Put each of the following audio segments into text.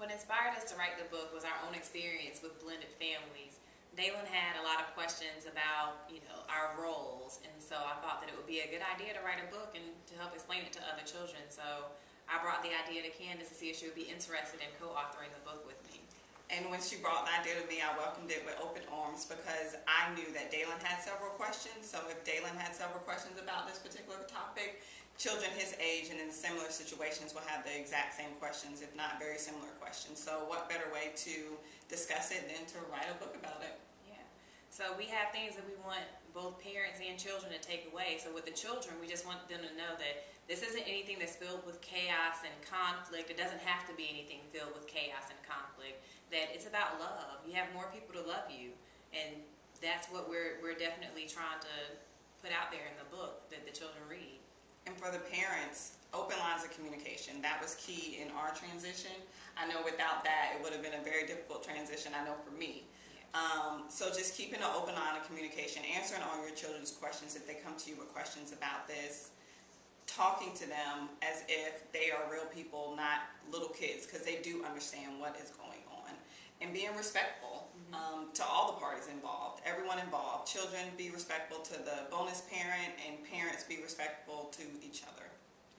What inspired us to write the book was our own experience with blended families. Dalen had a lot of questions about, our roles, and so I thought that it would be a good idea to write a book and to help explain it to other children. So I brought the idea to Candace to see if she would be interested in co-authoring the book with me. And when she brought the idea to me, I welcomed it with open arms because I knew that Dalen had several questions. So if Dalen had several questions about this particular topic, children his age and in similar situations will have the exact same questions, if not very similar questions. So what better way to discuss it than to write a book about it? Yeah. So we have things that we want both parents and children to take away. So with the children, we just want them to know that this isn't anything that's filled with chaos and conflict. It doesn't have to be anything filled with chaos and conflict. That it's about love. You have more people to love you, and that's what we're definitely trying to put out there in the book that the children read. And for the parents, open lines of communication. That was key in our transition. I know without that, it would have been a very difficult transition, I know for me. Yeah. So just keeping an open line of communication, answering all your children's questions if they come to you with questions about this, talking to them as if they are real people, not little kids, because they do understand what is going on. And being respectful to all the parties involved, everyone involved. Children be respectful to the bonus parent, and parents be respectful to each other.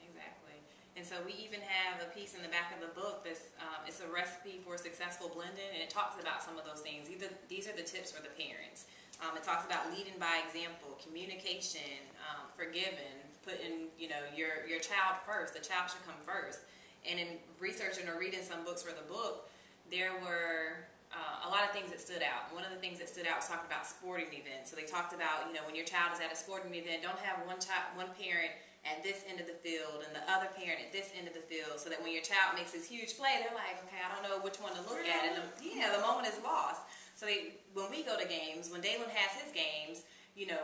Exactly. And so we even have a piece in the back of the book that's it's a recipe for successful blending, and it talks about some of those things. These are the tips for the parents. It talks about leading by example, communication, forgiving, putting your child first. The child should come first. And in researching or reading some books for the book, there were a lot of things that stood out. One of the things that stood out was talking about sporting events. So they talked about, when your child is at a sporting event, don't have one parent at this end of the field and the other parent at this end of the field, so that when your child makes this huge play, they're like, okay, I don't know which one to look at, and the moment is lost. So when we go to games, when Dalen has his games,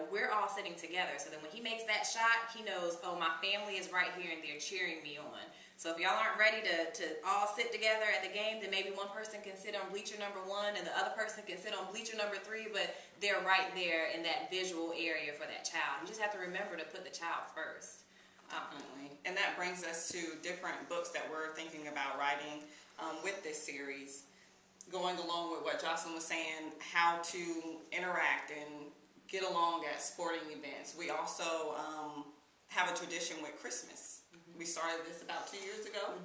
we're all sitting together. So then when he makes that shot, he knows, oh, my family is right here and they're cheering me on. So if y'all aren't ready to all sit together at the game, then maybe one person can sit on bleacher number 1 and the other person can sit on bleacher number 3, but they're right there in that visual area for that child. You just have to remember to put the child first. Definitely. And that brings us to different books that we're thinking about writing with this series. Going along with what Jocelyn was saying, how to interact and get along at sporting events. We also have a tradition with Christmas. We started this about 2 years ago.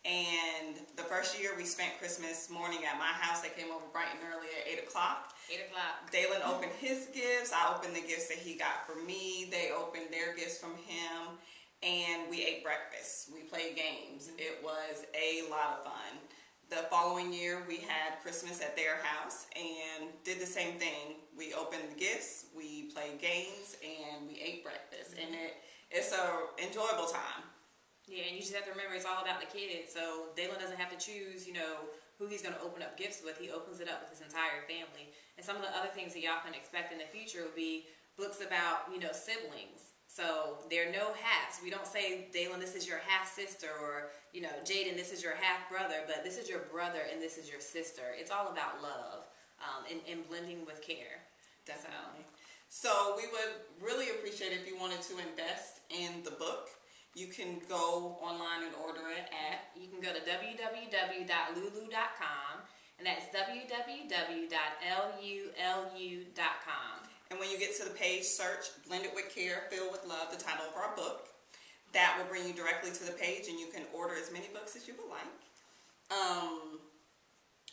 And the first year we spent Christmas morning at my house. They came over bright and early at 8 o'clock. 8 o'clock. Dalen opened his gifts. I opened the gifts that he got for me. They opened their gifts from him. And we ate breakfast. We played games. It was a lot of fun. The following year we had Christmas at their house and did the same thing. We opened the gifts, we played games, and we ate breakfast. And it's an enjoyable time. Yeah, and you just have to remember it's all about the kids. So Dalen doesn't have to choose, who he's going to open up gifts with. He opens it up with his entire family. And some of the other things that y'all can expect in the future would be books about, siblings. So there are no halves. We don't say, Dalen, this is your half-sister, or, Jaden, this is your half-brother, but this is your brother and this is your sister. It's all about love and blending with care. Definitely. So we would really appreciate if you wanted to invest in the book. You can go online and order it at... You can go to www.lulu.com, and that's www.lulu.com. And when you get to the page, search Blended with Care, Filled with Love, the title of our book. That will bring you directly to the page, and you can order as many books as you would like.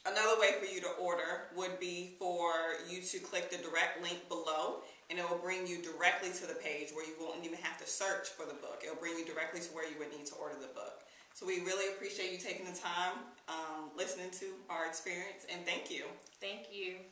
Another way for you to order would be for you to click the direct link below, and it will bring you directly to the page where you won't even have to search for the book. It will bring you directly to where you would need to order the book. So we really appreciate you taking the time, listening to our experience, and thank you. Thank you.